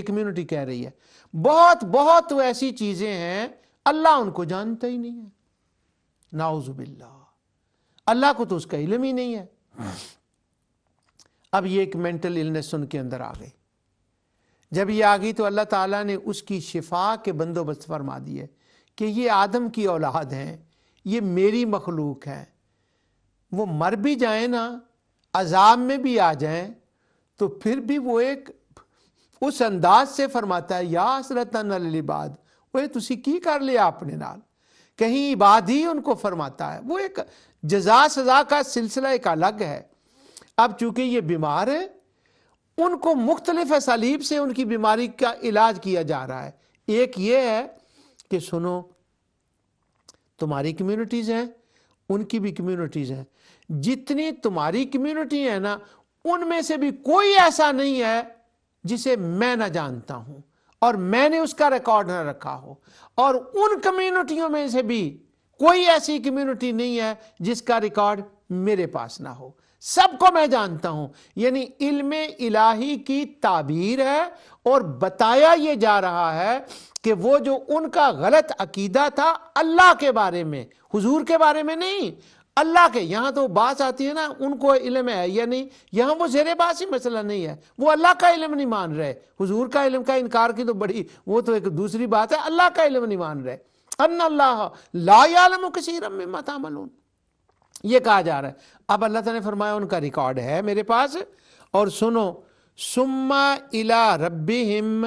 یہ کمیونٹی کہہ رہی ہے، بہت بہت ایسی چیزیں ہیں اللہ ان کو جانتا ہی نہیں ہے، نعوذ باللہ، اللہ کو تو اس کا علم ہی نہیں ہے۔ اب یہ ایک مینٹل النس ان کے اندر آ گئی، جب یہ آ گئی تو اللہ تعالیٰ نے اس کی شفا کے بندوبست فرما دیے کہ یہ آدم کی اولاد ہیں، یہ میری مخلوق ہے، وہ مر بھی جائیں نا، عذاب میں بھی آ جائیں، تو پھر بھی وہ ایک اس انداز سے فرماتا ہے یا حسرتن علی العباد، وہ تسی کی کر لیا اپنے نال، کہیں عباد ہی ان کو فرماتا ہے۔ وہ ایک جزا سزا کا سلسلہ ایک الگ ہے۔ اب چونکہ یہ بیمار ہے، ان کو مختلف اسالیب سے ان کی بیماری کا علاج کیا جا رہا ہے۔ ایک یہ ہے کہ سنو، تمہاری کمیونٹیز ہیں، ان کی بھی کمیونٹیز ہیں، جتنی تمہاری کمیونٹی ہے نا، ان میں سے بھی کوئی ایسا نہیں ہے جسے میں نہ جانتا ہوں اور میں نے اس کا ریکارڈ نہ رکھا ہو، اور ان کمیونٹیوں میں سے بھی کوئی ایسی کمیونٹی نہیں ہے جس کا ریکارڈ میرے پاس نہ ہو، سب کو میں جانتا ہوں۔ یعنی علم الہی کی تعبیر ہے، اور بتایا یہ جا رہا ہے کہ وہ جو ان کا غلط عقیدہ تھا اللہ کے بارے میں، حضور کے بارے میں نہیں، اللہ کے، یہاں تو بات آتی ہے نا ان کو علم ہے یا نہیں، یہاں وہ زیر باس ہی مسئلہ نہیں ہے، وہ اللہ کا علم نہیں مان رہے، حضور کا علم کا انکار کی تو بڑی، وہ تو ایک دوسری بات ہے، اللہ کا علم نہیں مان رہے، ان اللہ لا یعلم کثیرا مما تعملون، یہ کہا جا رہا ہے۔ اب اللہ تعالیٰ نے فرمایا ان کا ریکارڈ ہے میرے پاس، اور سنو، ثم الی ربہم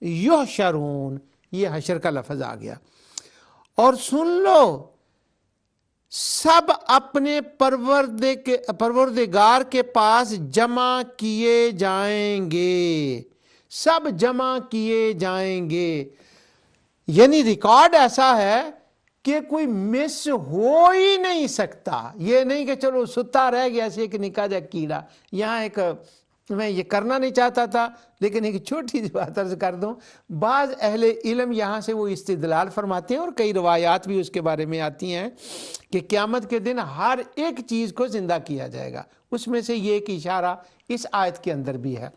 یحشرون، یہ حشر کا لفظ آ گیا، اور سن لو، سب اپنے پروردگار کے پاس جمع کیے جائیں گے، سب جمع کیے جائیں گے۔ یعنی ریکارڈ ایسا ہے کہ کوئی مس ہو ہی نہیں سکتا، یہ نہیں کہ چلو ستا رہ گیا ایسے ایک نکا جا کیڑا۔ یہاں ایک میں یہ کرنا نہیں چاہتا تھا لیکن ایک چھوٹی سی بات عرض کر دوں، بعض اہل علم یہاں سے وہ استدلال فرماتے ہیں، اور کئی روایات بھی اس کے بارے میں آتی ہیں کہ قیامت کے دن ہر ایک چیز کو زندہ کیا جائے گا، اس میں سے یہ ایک اشارہ اس آیت کے اندر بھی ہے۔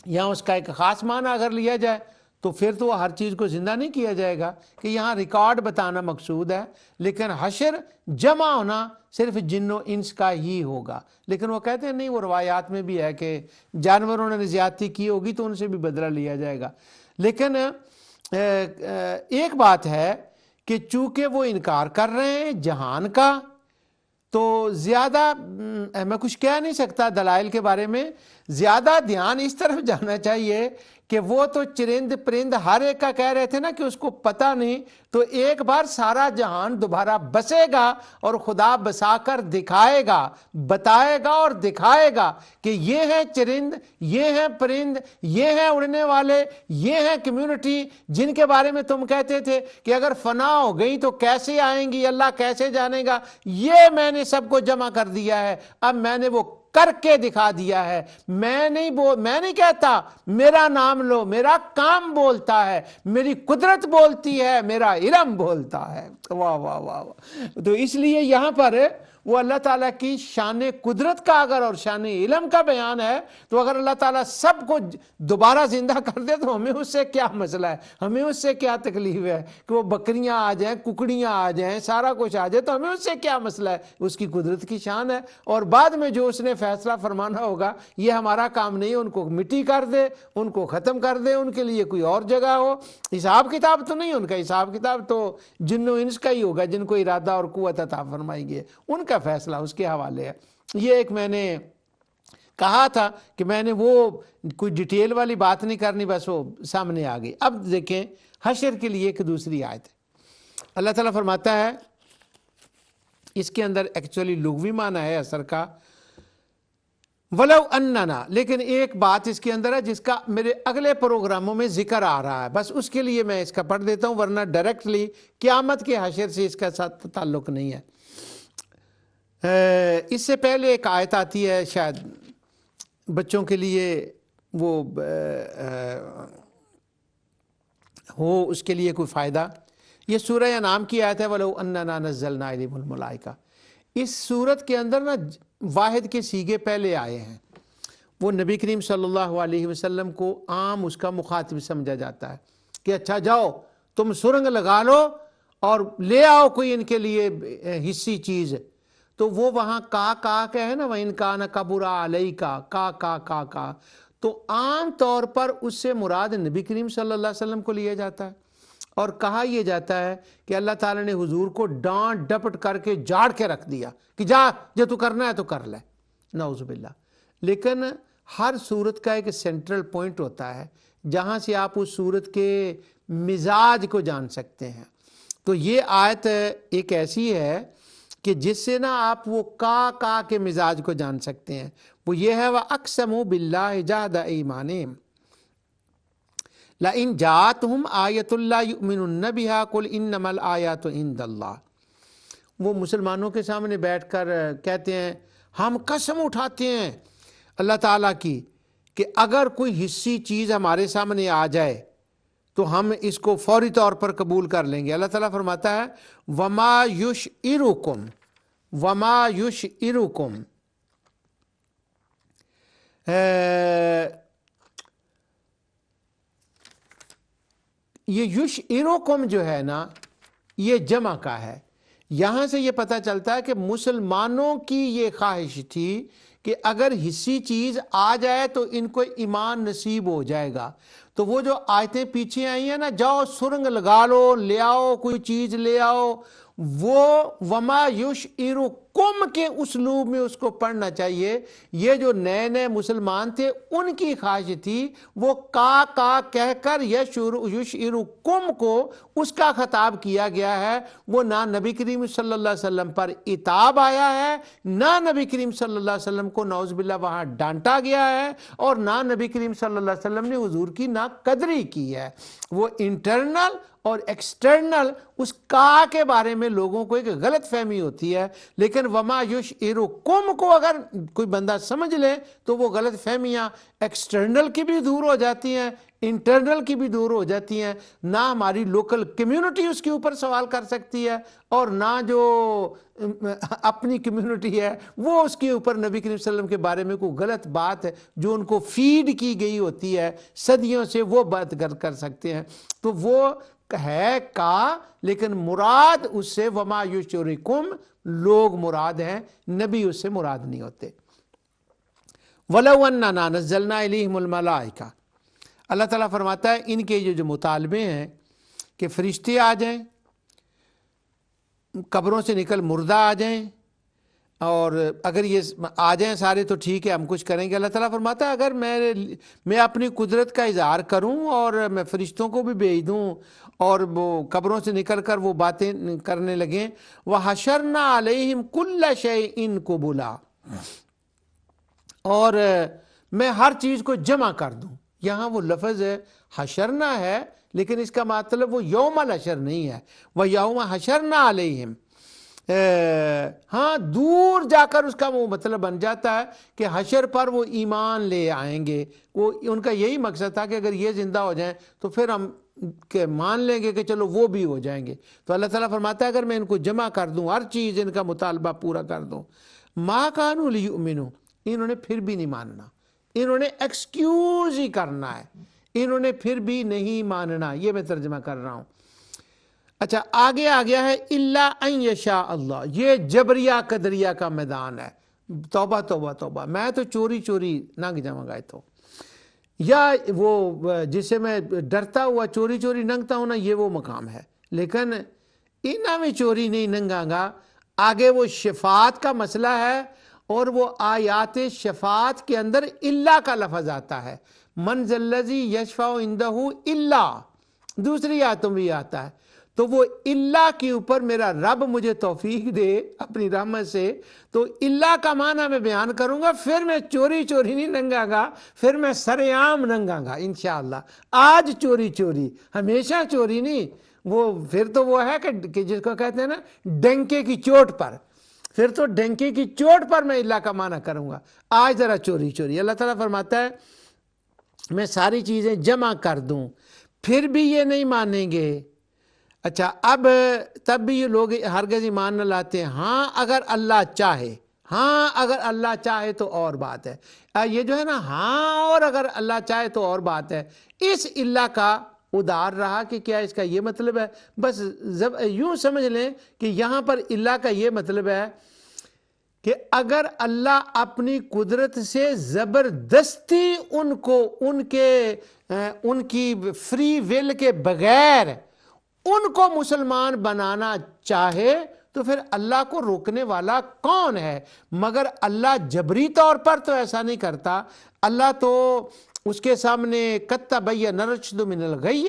یہاں اس کا ایک خاص معنی اگر لیا جائے تو پھر تو ہر چیز کو زندہ نہیں کیا جائے گا، کہ یہاں ریکارڈ بتانا مقصود ہے، لیکن حشر جمع ہونا صرف جن و انس کا ہی ہوگا۔ لیکن وہ کہتے ہیں نہیں، وہ روایات میں بھی ہے کہ جانوروں نے زیادتی کی ہوگی تو ان سے بھی بدلہ لیا جائے گا۔ لیکن ایک بات ہے کہ چونکہ وہ انکار کر رہے ہیں جہان کا، تو زیادہ میں کچھ کہہ نہیں سکتا دلائل کے بارے میں، زیادہ دھیان اس طرف جانا چاہیے کہ وہ تو چرند پرند ہر ایک کا کہہ رہے تھے نا کہ اس کو پتہ نہیں، تو ایک بار سارا جہان دوبارہ بسے گا اور خدا بسا کر دکھائے گا، بتائے گا اور دکھائے گا کہ یہ ہیں چرند، یہ ہیں پرند، یہ ہیں اڑنے والے، یہ ہیں کمیونٹی جن کے بارے میں تم کہتے تھے کہ اگر فنا ہو گئی تو کیسے آئیں گی، اللہ کیسے جانے گا، یہ میں نے سب کو جمع کر دیا ہے، اب میں نے وہ کر کے دکھا دیا ہے۔ میں نہیں کہتا میرا نام لو، میرا کام بولتا ہے، میری قدرت بولتی ہے، میرا علم بولتا ہے۔ واہ واہ واہ واہ۔ تو اس لیے یہاں پر وہ اللہ تعالیٰ کی شان قدرت کا اگر اور شان علم کا بیان ہے، تو اگر اللہ تعالیٰ سب کو دوبارہ زندہ کر دے تو ہمیں اس سے کیا مسئلہ ہے، ہمیں اس سے کیا تکلیف ہے کہ وہ بکریاں آ جائیں، ککڑیاں آ جائیں، سارا کچھ آ جائے، تو ہمیں اس سے کیا مسئلہ ہے، اس کی قدرت کی شان ہے۔ اور بعد میں جو اس نے فیصلہ فرمانا ہوگا یہ ہمارا کام نہیں، ان کو مٹی کر دے، ان کو ختم کر دے، ان کے لیے کوئی اور جگہ ہو۔ حساب کتاب تو نہیں، ان کا حساب کتاب تو جن و انس کا ہی ہوگا، جن کو ارادہ اور قوت عطا فرمائی گئی، ان کا فیصلہ اس کے حوالے ہے۔ یہ ایک میں نے کہا تھا کہ میں نے وہ کوئی ڈیٹیل والی بات نہیں کرنی، بس وہ سامنے آ گئی۔ اب دیکھیں حشر کے لیے ایک دوسری آیت ہے، اللہ تعالیٰ فرماتا ہے، اس کے اندر ایکچولی لغوی معنی ہے اثر کا، ولو اننا، لیکن ایک بات اس کے اندر ہے جس کا میرے اگلے پروگراموں میں ذکر آ رہا ہے، بس اس کے لیے میں اس کا پڑھ دیتا ہوں، ورنہ ڈائریکٹلی قیامت کے حشر سے اس کا ساتھ تعلق نہیں ہے۔ اس سے پہلے ایک آیت آتی ہے، شاید بچوں کے لیے وہ ہو، اس کے لیے کوئی فائدہ۔ یہ سورہ انعام کی آیت ہے، وَلَوْ أَنَّنَا نَزَّلْنَا إِلَيْهِمُ الْمَلَائِكَةَ۔ اس سورت کے اندر نا واحد کے سیغے پہلے آئے ہیں، وہ نبی کریم صلی اللہ علیہ وسلم کو عام اس کا مخاطب سمجھا جاتا ہے کہ اچھا جاؤ تم سرنگ لگا لو اور لے آؤ کوئی ان کے لیے حصی چیز. تو وہ وہاں کا ہے نا، وہ ان کا نہ کبرا علیہ کا تو عام طور پر اس سے مراد نبی کریم صلی اللہ علیہ وسلم کو لیا جاتا ہے، اور کہا یہ جاتا ہے کہ اللہ تعالیٰ نے حضور کو ڈانٹ ڈپٹ کر کے جاڑ کے رکھ دیا کہ جا جو تو کرنا ہے تو کر لے، نعوذ باللہ. لیکن ہر صورت کا ایک سینٹرل پوائنٹ ہوتا ہے جہاں سے آپ اس صورت کے مزاج کو جان سکتے ہیں. تو یہ آیت ایک ایسی ہے کہ جس سے نا آپ وہ کا کے مزاج کو جان سکتے ہیں. وہ یہ ہے وَأَقْسَمُوا بِاللَّهِ جَهْدَ أَيْمَانِهِمْ لَإِنْ جَاءَتْهُمْ آیَةٌ لَا يُؤْمِنُنَّ بِهَا قُلْ إِنَّمَا الْآيَاتُ عِندَ اللَّهِ. وہ مسلمانوں کے سامنے بیٹھ کر کہتے ہیں ہم قسم اٹھاتے ہیں اللہ تعالیٰ کی کہ اگر کوئی حصی چیز ہمارے سامنے آ جائے تو ہم اس کو فوری طور پر قبول کر لیں گے. اللہ تعالیٰ فرماتا ہے وَمَا يُشْعِرُكُمْ یہ یشعرکم جو ہے نا یہ جمع کا ہے. یہاں سے یہ پتہ چلتا ہے کہ مسلمانوں کی یہ خواہش تھی کہ اگر حصی چیز آ جائے تو ان کو ایمان نصیب ہو جائے گا. تو وہ جو آیتیں پیچھے آئی ہیں نا، جاؤ سرنگ لگا لو، لے آؤ کوئی چیز لے آؤ، وہ وما یشعرکم کے اسلوب میں اس کو پڑھنا چاہیے. یہ جو نئے نئے مسلمان تھے ان کی خواہش تھی وہ کا کہہ کر یشعرکم کو اس کا خطاب کیا گیا ہے. وہ نہ نبی کریم صلی اللہ علیہ وسلم پر عتاب آیا ہے، نہ نبی کریم صلی اللہ علیہ وسلم کو نعوذ باللہ وہاں ڈانٹا گیا ہے، اور نہ نبی کریم صلی اللہ علیہ وسلم نے حضور کی نہ قدری کی ہے. وہ انٹرنل اور ایکسٹرنل اس کا کے بارے میں لوگوں کو ایک غلط فہمی ہوتی ہے. لیکن وما یشعرکم کو اگر کوئی بندہ سمجھ لے تو وہ غلط فہمیاں ایکسٹرنل کی بھی دور ہو جاتی ہیں، انٹرنل کی بھی دور ہو جاتی ہیں. نہ ہماری لوکل کمیونٹی اس کے اوپر سوال کر سکتی ہے، اور نہ جو اپنی کمیونٹی ہے وہ اس کے اوپر نبی کریم صلی اللہ علیہ وسلم کے بارے میں کوئی غلط بات ہے جو ان کو فیڈ کی گئی ہوتی ہے صدیوں سے، وہ بات کر سکتے ہیں. تو وہ ہے کا، لیکن مراد اس سے وما یشعرکم لوگ مراد ہیں، نبی اس سے مراد نہیں ہوتے. وَلَوْ أَنَّنَا نَزَّلْنَا إِلَيْهِمُ الْمَلَائِكَةَ. اللہ تعالیٰ فرماتا ہے ان کے جو مطالبے ہیں کہ فرشتے آ جائیں، قبروں سے نکل مردہ آ جائیں، اور اگر یہ آ جائیں سارے تو ٹھیک ہے ہم کچھ کریں گے. اللہ تعالیٰ فرماتا ہے اگر میں اپنی قدرت کا اظہار کروں اور میں فرشتوں کو بھی بھیج دوں اور وہ قبروں سے نکل کر وہ باتیں کرنے لگیں، وَحَشَرْنَا عَلَيْهِمْ كُلَّ شَيْءٍ قُبُلًا، اور میں ہر چیز کو جمع کر دوں. یہاں وہ لفظ حشرنا ہے لیکن اس کا مطلب وہ یوم الحشر نہیں ہے، وہ یوم حشرنا علیہم. ہاں دور جا کر اس کا وہ مطلب بن جاتا ہے کہ حشر پر وہ ایمان لے آئیں گے. وہ ان کا یہی مقصد تھا کہ اگر یہ زندہ ہو جائیں تو پھر ہم کہ مان لیں گے کہ چلو وہ بھی ہو جائیں گے. تو اللہ تعالیٰ فرماتا ہے اگر میں ان کو جمع کر دوں، ہر چیز ان کا مطالبہ پورا کر دوں، ما کانوا لیؤمنوا، انہوں نے پھر بھی نہیں ماننا، انہوں نے ایکسکیوز ہی کرنا ہے، انہوں نے پھر بھی نہیں ماننا. یہ میں ترجمہ کر رہا ہوں. اچھا آگے آ گیا ہے الا ان یشاء اللہ. یہ جبریہ قدریہ کا میدان ہے. توبہ توبہ توبہ، میں تو چوری چوری ننگ جاؤں گا تو، یا وہ جسے میں ڈرتا ہوا چوری چوری ننگتا ہوں نا، یہ وہ مقام ہے. لیکن انہاں میں چوری نہیں ننگا گا. آگے وہ شفاعت کا مسئلہ ہے، اور وہ آیات شفاعت کے اندر الا کا لفظ آتا ہے. من ذا الذی یشفع عندہ الا، دوسری آیتوں میں آتا ہے. تو وہ الا کے اوپر میرا رب مجھے توفیق دے اپنی رحمت سے، تو الا کا معنی میں بیان کروں گا. پھر میں چوری چوری نہیں ننگا گا، پھر میں سر عام ننگا گا انشاءاللہ. آج چوری چوری، ہمیشہ چوری نہیں. وہ پھر تو وہ ہے کہ جس کو کہتے ہیں نا ڈنکے کی چوٹ پر، پھر تو ڈنکے کی چوٹ پر میں اللہ کا معنی کروں گا. آج ذرا چوری چوری. اللہ تعالیٰ فرماتا ہے میں ساری چیزیں جمع کر دوں پھر بھی یہ نہیں مانیں گے. اچھا اب تب بھی یہ لوگ ہرگز ایمان نہ لاتے ہیں. ہاں اگر اللہ چاہے، ہاں اگر اللہ چاہے تو اور بات ہے. یہ جو ہے نا ہاں اور اگر اللہ چاہے تو اور بات ہے، اس اللہ کا ادار رہا کہ کیا اس کا یہ مطلب ہے؟ بس یوں سمجھ لیں کہ یہاں پر اللہ کا یہ مطلب ہے کہ اگر اللہ اپنی قدرت سے زبردستی ان کو ان کی فری ول کے بغیر ان کو مسلمان بنانا چاہے تو پھر اللہ کو روکنے والا کون ہے؟ مگر اللہ جبری طور پر تو ایسا نہیں کرتا. اللہ تو اس کے سامنے قد تبین الرشد من الغی،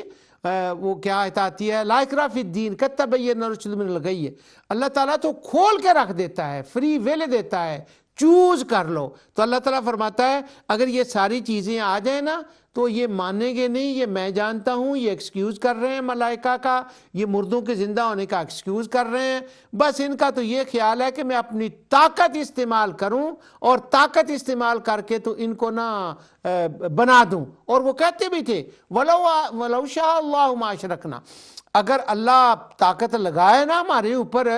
وہ کیا آیت آتی ہے، لا اکراہ فی الدین قد تبین الرشد من الغی. اللہ تعالیٰ تو کھول کے رکھ دیتا ہے، فری ویل دیتا ہے، چوز کر لو. تو اللہ تعالیٰ فرماتا ہے اگر یہ ساری چیزیں آ جائیں نا تو یہ مانیں گے نہیں. یہ میں جانتا ہوں یہ ایکسکیوز کر رہے ہیں ملائکہ کا، یہ مردوں کے زندہ ہونے کا ایکسکیوز کر رہے ہیں. بس ان کا تو یہ خیال ہے کہ میں اپنی طاقت استعمال کروں اور طاقت استعمال کر کے تو ان کو نہ بنا دوں. اور وہ کہتے بھی تھے وَلَوْ شَاءَ اللَّهُ مَا أَشْرَكْنَا، اگر اللہ طاقت لگائے نا ہمارے اوپر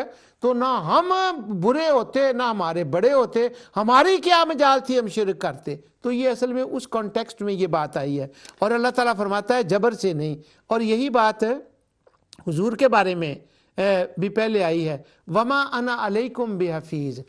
تو نہ ہم برے ہوتے نہ ہمارے بڑے ہوتے، ہماری کیا مجال تھی ہم شرک کرتے. تو یہ اصل میں اس کانٹیکسٹ میں یہ بات آئی ہے. اور اللہ تعالیٰ فرماتا ہے جبر سے نہیں. اور یہی بات حضور کے بارے میں بھی پہلے آئی ہے، وَمَا أَنَا عَلَيْكُمْ بِحَفِيظ.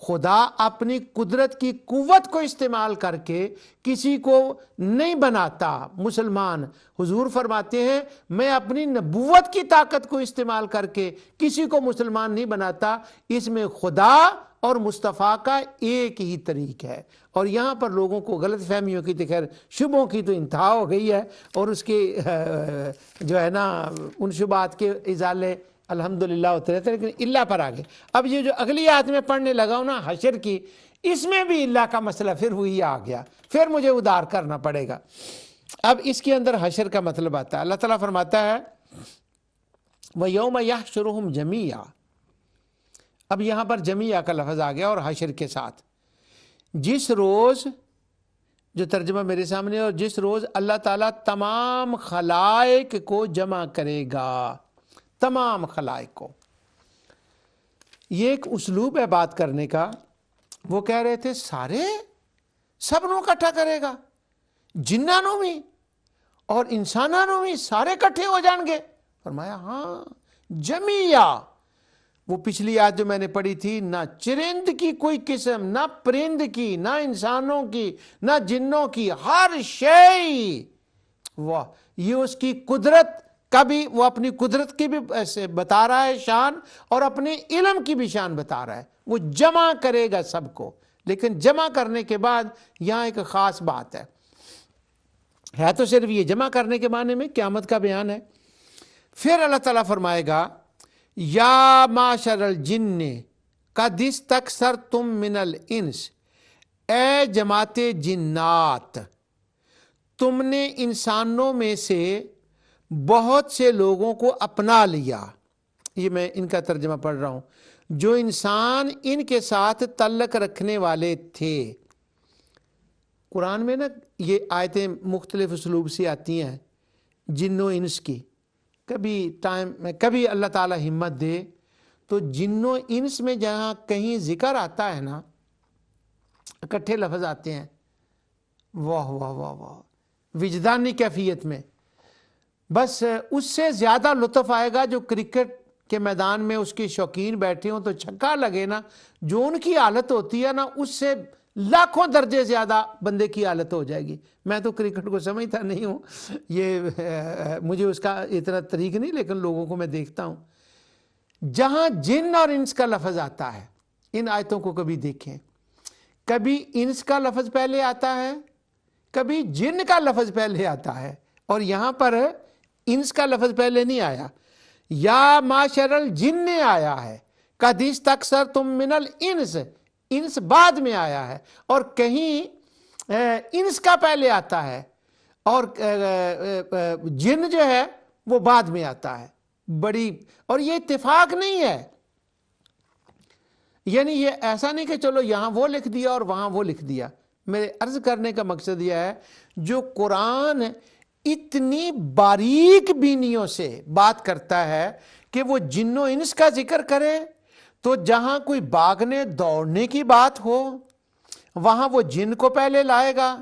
خدا اپنی قدرت کی قوت کو استعمال کر کے کسی کو نہیں بناتا مسلمان. حضور فرماتے ہیں میں اپنی نبوت کی طاقت کو استعمال کر کے کسی کو مسلمان نہیں بناتا. اس میں خدا اور مصطفیٰ کا ایک ہی طریق ہے. اور یہاں پر لوگوں کو غلط فہمیوں کی خیر شبہوں کی تو انتہا ہو گئی ہے، اور اس کے جو ہے نا ان شبہات کے ازالے الحمدللہ ہوتے رہتے ہیں. لیکن اللہ پر آگے اب یہ جو اگلی آیت میں پڑھنے لگا ہوں نا حشر کی، اس میں بھی اللہ کا مسئلہ پھر وہی آ گیا، پھر مجھے ادار کرنا پڑے گا. اب اس کے اندر حشر کا مطلب آتا ہے. اللہ تعالیٰ فرماتا ہے وَيَوْمَ يَحْشُرُهُمْ جَمِيعًا. اب یہاں پر جمیعہ کا لفظ آ گیا اور حشر کے ساتھ. جس روز، جو ترجمہ میرے سامنے، اور جس روز اللہ تعالیٰ تمام خلائق کو جمع کرے گا، تمام خلائق کو. یہ ایک اسلوب ہے بات کرنے کا. وہ کہہ رہے تھے سارے سب نو اکٹھا کرے گا، جنانوں میں اور انسانانوں میں سارے کٹھے ہو جائیں گے. فرمایا ہاں جمیعہ. وہ پچھلی آیت جو میں نے پڑھی تھی، نہ چرند کی کوئی قسم، نہ پرند کی، نہ انسانوں کی، نہ جنوں کی، ہر شے. واہ، یہ اس کی قدرت کا بھی، وہ اپنی قدرت کی بھی بتا رہا ہے شان، اور اپنے علم کی بھی شان بتا رہا ہے. وہ جمع کرے گا سب کو. لیکن جمع کرنے کے بعد یہاں ایک خاص بات ہے تو صرف یہ جمع کرنے کے معنی میں قیامت کا بیان ہے. پھر اللہ تعالیٰ فرمائے گا یا معشر الجن قد استکثرتم من الانس، اے جماعت جنات تم نے انسانوں میں سے بہت سے لوگوں کو اپنا لیا. یہ میں ان کا ترجمہ پڑھ رہا ہوں. جو انسان ان کے ساتھ تعلق رکھنے والے تھے. قرآن میں نا یہ آیتیں مختلف اسلوب سے آتی ہیں جن و انس کی. کبھی اللہ تعالیٰ ہمت دے تو جن و انس میں جہاں کہیں ذکر آتا ہے نا، اکٹھے لفظ آتے ہیں، واہ واہ واہ واہ، وجدانی کیفیت میں، بس اس سے زیادہ لطف آئے گا جو کرکٹ کے میدان میں اس کے شوقین بیٹھے ہوں تو چھکا لگے نا، جو ان کی حالت ہوتی ہے نا اس سے لاکھوں درجے زیادہ بندے کی حالت ہو جائے گی. میں تو کرکٹ کو سمجھتا نہیں ہوں، یہ مجھے اس کا اتنا طریق نہیں، لیکن لوگوں کو میں دیکھتا ہوں. جہاں جن اور انس کا لفظ آتا ہے، ان آیتوں کو کبھی دیکھیں، کبھی انس کا لفظ پہلے آتا ہے، کبھی جن کا لفظ پہلے آتا ہے، اور یہاں پر انس کا لفظ پہلے نہیں آیا. یا معشر الجن آیا ہے، قد استکثرتم من الانس، انس بعد میں آیا ہے. اور کہیں انس کا پہلے آتا ہے اور جن جو ہے وہ بعد میں آتا ہے. بڑی، اور یہ اتفاق نہیں ہے، یعنی یہ ایسا نہیں کہ چلو یہاں وہ لکھ دیا اور وہاں وہ لکھ دیا. میرے عرض کرنے کا مقصد یہ ہے جو قرآن اتنی باریک بینیوں سے بات کرتا ہے کہ وہ جن و انس کا ذکر کرے تو جہاں کوئی بھاگنے دوڑنے کی بات ہو وہاں وہ جن کو پہلے لائے گا،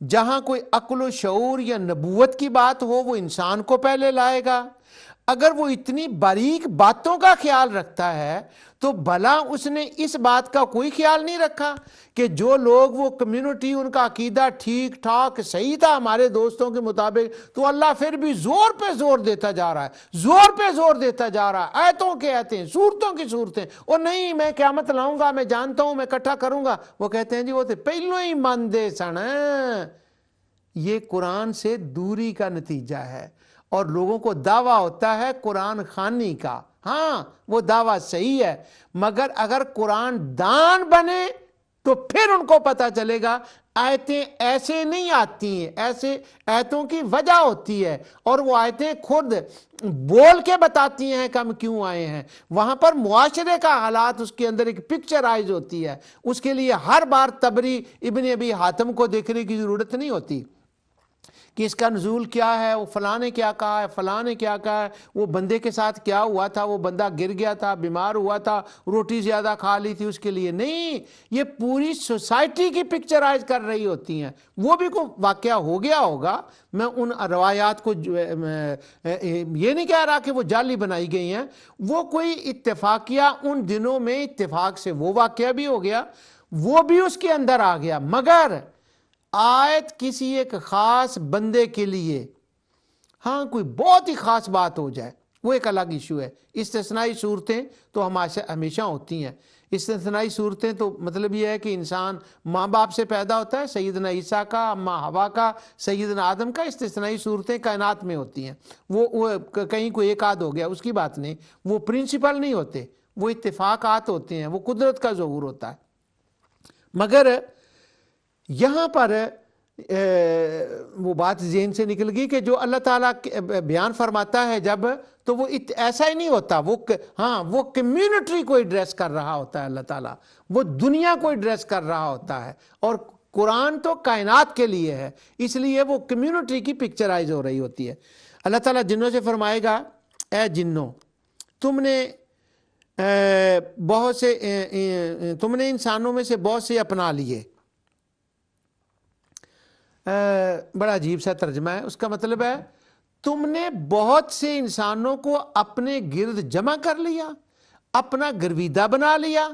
جہاں کوئی عقل و شعور یا نبوت کی بات ہو وہ انسان کو پہلے لائے گا۔ اگر وہ اتنی باریک باتوں کا خیال رکھتا ہے تو بھلا اس نے اس بات کا کوئی خیال نہیں رکھا کہ جو لوگ وہ کمیونٹی ان کا عقیدہ ٹھیک ٹھاک صحیح تھا ہمارے دوستوں کے مطابق، تو اللہ پھر بھی زور پہ زور دیتا جا رہا ہے، زور پہ زور دیتا جا رہا ہے، آیتوں کے آیتیں، صورتوں کی صورتیں، اور نہیں میں قیامت لاؤں گا، میں جانتا ہوں، میں اکٹھا کروں گا۔ وہ کہتے ہیں جی وہ تو پہلو ہی ماندے سن۔ یہ قرآن سے دوری کا نتیجہ ہے، اور لوگوں کو دعویٰ ہوتا ہے قرآن خوانی کا۔ ہاں وہ دعویٰ صحیح ہے، مگر اگر قرآن دان بنے تو پھر ان کو پتا چلے گا آیتیں ایسے نہیں آتی ہیں، ایسے آیتوں کی وجہ ہوتی ہے، اور وہ آیتیں خود بول کے بتاتی ہیں کہ ہم کیوں آئے ہیں۔ وہاں پر معاشرے کا حالات اس کے اندر ایک پکچرائز ہوتی ہے، اس کے لیے ہر بار تبری ابن ابی حاتم کو دیکھنے کی ضرورت نہیں ہوتی کہ اس کا نزول کیا ہے، وہ فلاں نے کیا کہا ہے، فلاں نے کیا کہا ہے، وہ بندے کے ساتھ کیا ہوا تھا، وہ بندہ گر گیا تھا، بیمار ہوا تھا، روٹی زیادہ کھا لی تھی، اس کے لیے نہیں، یہ پوری سوسائٹی کی پکچرائز کر رہی ہوتی ہیں۔ وہ بھی کوئی واقعہ ہو گیا ہوگا، میں ان روایات کو یہ نہیں کہہ رہا کہ وہ جعلی بنائی گئی ہیں، وہ کوئی اتفاقیہ ان دنوں میں اتفاق سے وہ واقعہ بھی ہو گیا، وہ بھی اس کے اندر آ گیا، مگر آیت کسی ایک خاص بندے کے لیے، ہاں کوئی بہت ہی خاص بات ہو جائے وہ ایک الگ ایشو ہے۔ استثنائی صورتیں تو ہمیشہ ہوتی ہیں۔ استثنائی صورتیں تو مطلب یہ ہے کہ انسان ماں باپ سے پیدا ہوتا ہے، سیدنا عیسیٰ کا، اماں حوا کا، سیدنا آدم کا، استثنائی صورتیں کائنات میں ہوتی ہیں۔ وہ کہیں کوئی ایک آدھ ہو گیا اس کی بات نہیں، وہ پرنسپل نہیں ہوتے، وہ اتفاقات ہوتے ہیں، وہ قدرت کا ظہور ہوتا ہے۔ مگر یہاں پر وہ بات ذہن سے نکل گئی کہ جو اللہ تعالیٰ بیان فرماتا ہے جب، تو وہ ایسا ہی نہیں ہوتا، وہ کمیونٹی کو ایڈریس کر رہا ہوتا ہے اللہ تعالیٰ، وہ دنیا کو ایڈریس کر رہا ہوتا ہے، اور قرآن تو کائنات کے لیے ہے، اس لیے وہ کمیونٹی کی پکچرائز ہو رہی ہوتی ہے۔ اللہ تعالیٰ جنوں سے فرمائے گا اے جنوں، تم نے انسانوں میں سے بہت سے اپنا لیے۔ بڑا عجیب سا ترجمہ ہے، اس کا مطلب ہے تم نے بہت سے انسانوں کو اپنے گرد جمع کر لیا، اپنا گرویدہ بنا لیا،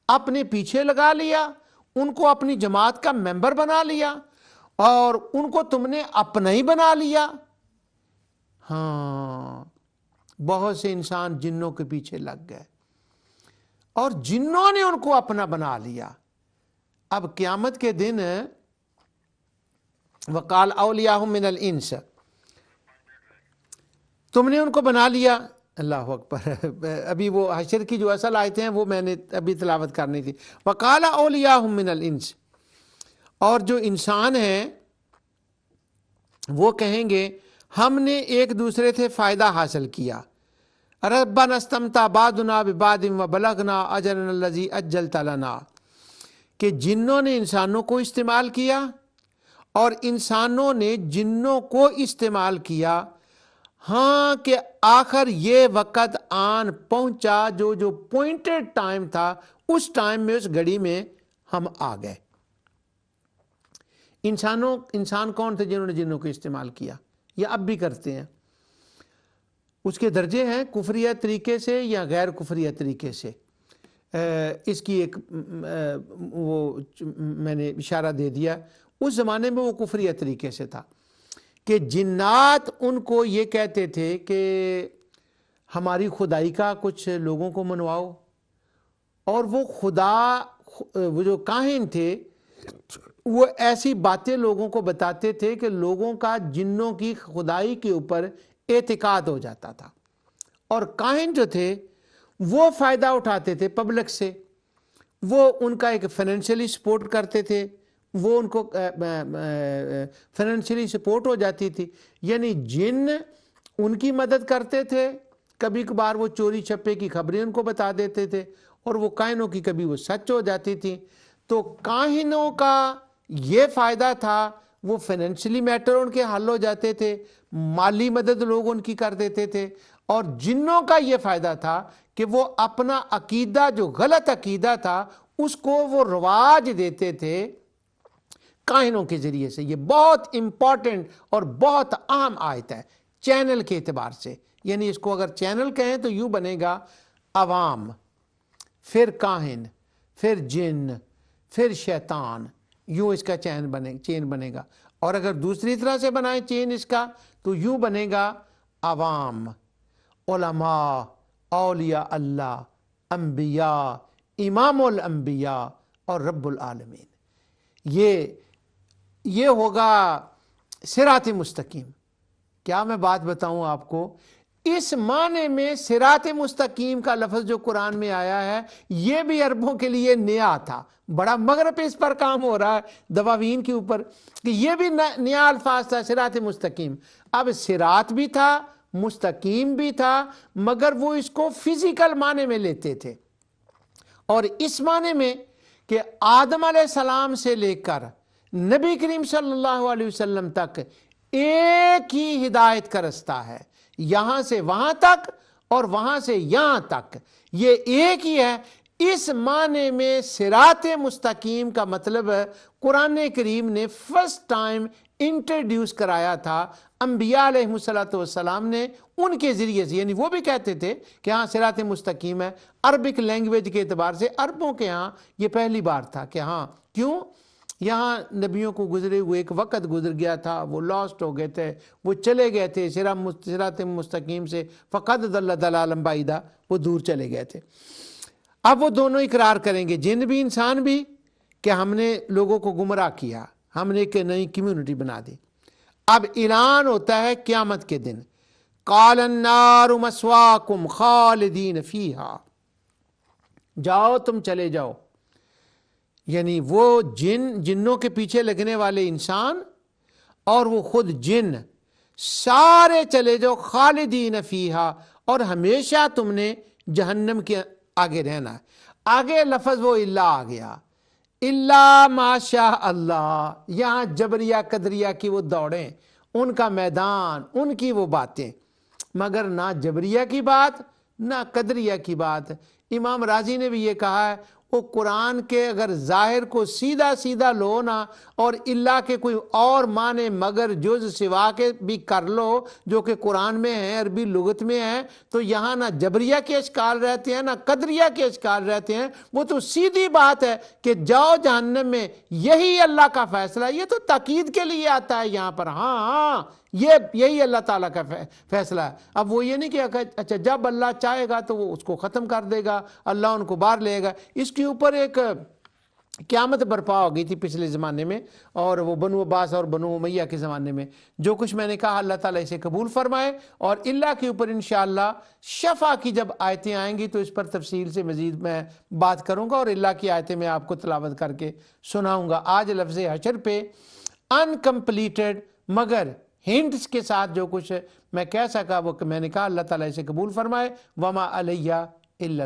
اپنے پیچھے لگا لیا، ان کو اپنی جماعت کا ممبر بنا لیا، اور ان کو تم نے اپنا ہی بنا لیا۔ ہاں بہت سے انسان جنوں کے پیچھے لگ گئے اور جنوں نے ان کو اپنا بنا لیا۔ اب قیامت کے دن وقال اولیاءہم من الانس، تم نے ان کو بنا لیا، اللہ اکبر۔ ابھی وہ حشر کی جو اصل آیتیں ہیں وہ میں نے ابھی تلاوت کرنی تھی۔ وقال اولیاءہم من الانس، اور جو انسان ہیں وہ کہیں گے ہم نے ایک دوسرے سے فائدہ حاصل کیا، ربنا استمتع بعضنا ببعض وبلغنا اجلنا الذی اجلت لنا، کہ جنوں نے انسانوں کو استعمال کیا اور انسانوں نے جنوں کو استعمال کیا، ہاں کہ آخر یہ وقت آن پہنچا جو پوائنٹڈ ٹائم تھا، اس ٹائم میں، اس گھڑی میں ہم آ گئے۔ انسان کون تھے جنہوں نے جنوں کو استعمال کیا، یا اب بھی کرتے ہیں؟ اس کے درجے ہیں کفریہ طریقے سے یا غیر کفریہ طریقے سے۔ اس کی ایک وہ میں نے اشارہ دے دیا، اس زمانے میں وہ کفریہ طریقے سے تھا کہ جنات ان کو یہ کہتے تھے کہ ہماری خدائی کا کچھ لوگوں کو منواؤ، اور وہ وہ جو کاہن تھے وہ ایسی باتیں لوگوں کو بتاتے تھے کہ لوگوں کا جنوں کی خدائی کے اوپر اعتقاد ہو جاتا تھا، اور کاہن جو تھے وہ فائدہ اٹھاتے تھے پبلک سے، وہ ان کا ایک فائنینشلی سپورٹ کرتے تھے، وہ ان کو فائنینشلی سپورٹ ہو جاتی تھی، یعنی جن ان کی مدد کرتے تھے، کبھی کبھار وہ چوری چھپے کی خبریں ان کو بتا دیتے تھے، اور وہ کاہنوں کی کبھی وہ سچ ہو جاتی تھی۔ تو کاہنوں کا یہ فائدہ تھا، وہ فائنینشلی میٹر ان کے حل ہو جاتے تھے، مالی مدد لوگ ان کی کر دیتے تھے، اور جنوں کا یہ فائدہ تھا کہ وہ اپنا عقیدہ جو غلط عقیدہ تھا اس کو وہ رواج دیتے تھے کاہنوں کے ذریعے سے. یہ بہت امپورٹنٹ اور بہت اہم آیت ہے چینل کے اعتبار سے. یعنی اس کو اگر چینل کہیں تو یوں بنے گا عوام، پھر کاہن، پھر جن، پھر شیطان، یوں اس کا چین بنے گا. اور اگر دوسری طرح سے بنائیں چین اس کا تو یوں بنے گا عوام، علماء، اولیاء اللہ، انبیاء، امام الانبیاء اور رب العالمین. یہ ہوگا صراط مستقیم. کیا میں بات بتاؤں آپ کو، اس معنی میں صراط مستقیم کا لفظ جو قرآن میں آیا ہے یہ بھی عربوں کے لیے نیا تھا. بڑا مغرب اس پر کام ہو رہا ہے دواوین کے اوپر کہ یہ بھی نیا الفاظ تھا صراط مستقیم. اب صراط بھی تھا، مستقیم بھی تھا، مگر وہ اس کو فزیکل معنی میں لیتے تھے. اور اس معنی میں کہ آدم علیہ السلام سے لے کر نبی کریم صلی اللہ علیہ وسلم تک ایک ہی ہدایت کا رستہ ہے، یہاں سے وہاں تک اور وہاں سے یہاں تک یہ ایک ہی ہے. اس معنی میں صراط مستقیم کا مطلب قرآن کریم نے فرسٹ ٹائم انٹروڈیوس کرایا تھا انبیاء علیہ السلام نے ان کے ذریعے سے. یعنی وہ بھی کہتے تھے کہ ہاں صراط مستقیم ہے. عربک لینگویج کے اعتبار سے عربوں کے ہاں یہ پہلی بار تھا کہ ہاں کیوں یہاں نبیوں کو گزرے ہوئے ایک وقت گزر گیا تھا، وہ لاسٹ ہو گئے تھے، وہ چلے گئے تھے صراط مستقیم سے، فقد ضل ضلالا بعیدا، وہ دور چلے گئے تھے. اب وہ دونوں اقرار کریں گے، جن بھی انسان بھی، کہ ہم نے لوگوں کو گمراہ کیا، ہم نے ایک نئی کمیونٹی بنا دی. اب اعلان ہوتا ہے قیامت کے دن، قال النار مسواکم خالدین فیہا، جاؤ تم چلے جاؤ. یعنی وہ جنوں کے پیچھے لگنے والے انسان اور وہ خود جن سارے چلے جاؤ خالدین فیہا، اور ہمیشہ تم نے جہنم کے آگے رہنا ہے. آگے لفظ وہ الا آ گیا، الا ماشاء اللہ. یہاں جبریہ قدریہ کی وہ دوڑیں، ان کا میدان، ان کی وہ باتیں، مگر نہ جبریہ کی بات نہ قدریہ کی بات. امام رازی نے بھی یہ کہا ہے، وہ قرآن کے اگر ظاہر کو سیدھا سیدھا لو نا اور اللہ کے کوئی اور معنی مگر جز سوا کے بھی کر لو جو کہ قرآن میں ہیں، عربی لغت میں ہیں، تو یہاں نہ جبریہ کے اشکال رہتے ہیں نہ قدریہ کے اشکال رہتے ہیں. وہ تو سیدھی بات ہے کہ جاؤ جہنم میں، یہی اللہ کا فیصلہ ہے. یہ تو تاکید کے لیے آتا ہے یہاں پر، ہاں یہی اللہ تعالیٰ کا فیصلہ ہے. اب وہ یہ نہیں کہ اچھا جب اللہ چاہے گا تو وہ اس کو ختم کر دے گا، اللہ ان کو باہر لے گا. اس کے اوپر ایک قیامت برپا ہو گئی تھی پچھلے زمانے میں، اور وہ بنو عباس اور بنو امیہ کے زمانے میں. جو کچھ میں نے کہا اللہ تعالیٰ اسے قبول فرمائے، اور اللہ کے اوپر انشاءاللہ شفا کی جب آیتیں آئیں گی تو اس پر تفصیل سے مزید میں بات کروں گا، اور اللہ کی آیتیں میں آپ کو تلاوت کر کے سناؤں گا. آج لفظ حشر پہ انکمپلیٹڈ مگر ہنٹس کے ساتھ جو کچھ میں کہہ سکا وہ میں نے کہا. اللہ تعالیٰ اسے قبول فرمائے. وما علیہ الا